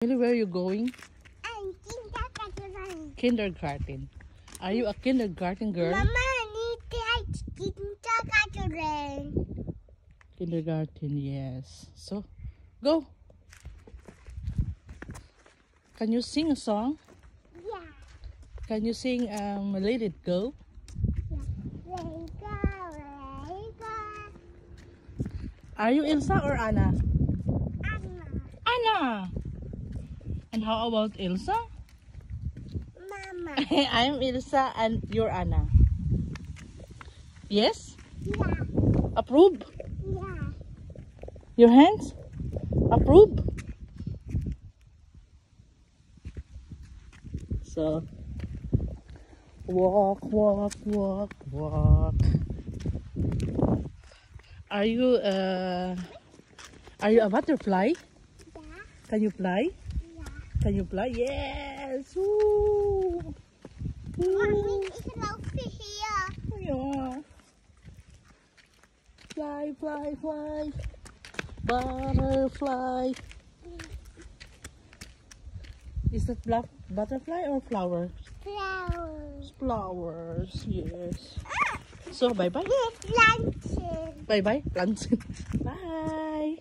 Really, where are you going? Kindergarten. Kindergarten. Are you a kindergarten girl? Mama, I need kindergarten. Kindergarten, yes. So, go. Can you sing a song? Yeah. Can you sing Let It Go? Yeah. Let it go, let it go. Are you Elsa or Anna? Anna. Anna! And how about Elsa? Mama. I'm Elsa and you're Anna. Yes? Yeah. Approve? Yeah. Your hands? Approve? So, walk, walk, walk, walk. Are you a butterfly? Yeah. Can you fly? Yeah. Can you fly? Yes! Woo! Mommy, it's over here. Yeah. Fly, fly, fly. Butterfly. Is that black butterfly or flower? Flowers. Flowers, yes. So, bye-bye. Plantain. Bye-bye. Plants. Bye.